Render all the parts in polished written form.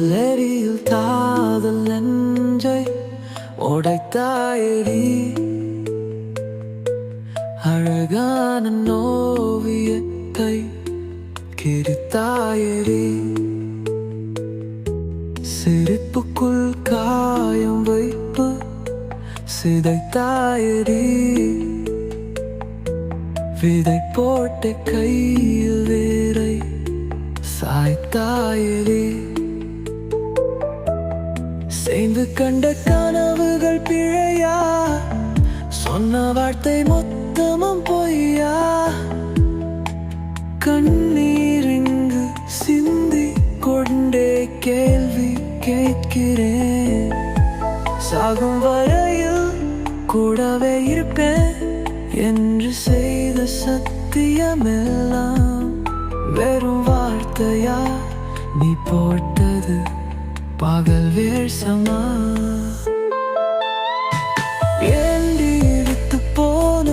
கல்லெறியில் காதல் நெஞ்சை உடைத்தாயடி. அழகான ஓவியத்தை கிரித்தாயடி. சிரிப்புக்குள் காயம் வைப்பு சிதைத்தாயடி. விதை போட்ட கையில் வேரை சாய்த்தாயடி. சேர்ந்து கண்ட கனவுகள் பிழையா, சொன்ன வார்த்தை மொத்தமும் பொய்யா. கண்ணீர் இங்கு சிந்தி கொண்டே கேள்வி கேட்கிறேன். சாகும் வரையில் கூடவே இருப்பேன் என்று செய்த சத்தியமெல்லாம் வெறும் வார்த்தையா? நீ போட்டது பகல் வேஷமா? ஏண்டி விட்டு போன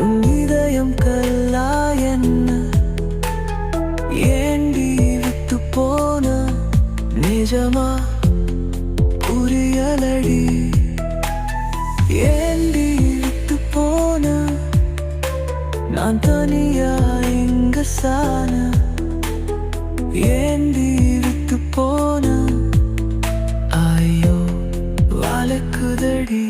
உன் இதயம் கல்லா என்ன? ஏண்டி விட்டு போன நிஜமா புரியலடி. ஏண்டி விட்டு போன நான் தனியா இங்க சான? ஏண்டி விட்டு போன ஐயோ வழக்குதடி.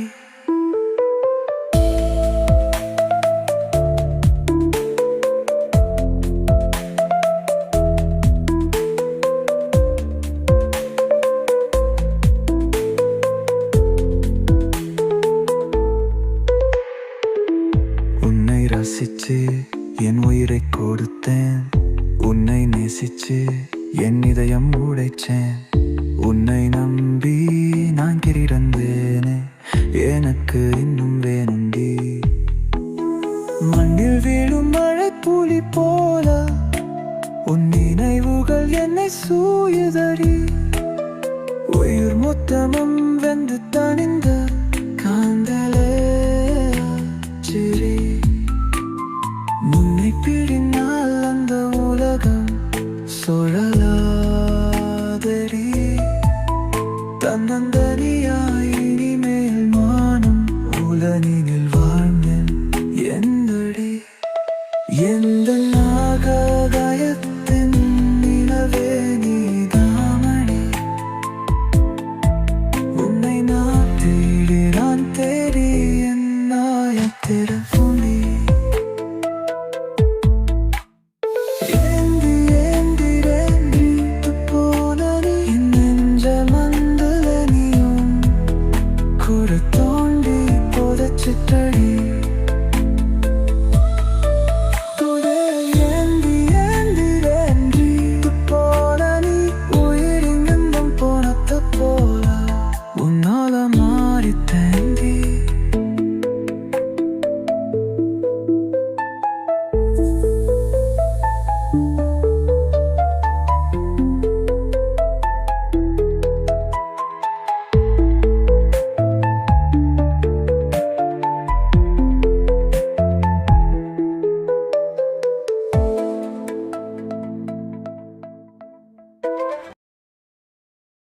உன்னை ரசிச்சு என் உயிரை கொடுத்தேன். உன்னை நேசிச்சு என் இதயம் உடைச்சேன். உன்னை நம்பி நான் கிடந்தேனே, எனக்கு இன்னும் வேணுண்டி. மண்ணில் வீழும் மழை புலி போல உன் நினைவுகள் என்னை சூயுதடி. உயிர் மொத்தமும் வெந்து தணிந்த காந்தலே சிரி. முன்னை பிடினால் அந்த உலகம் சுழலாதடி. தன்னந்தனியாய் இனிமேல் மானம் உலனில்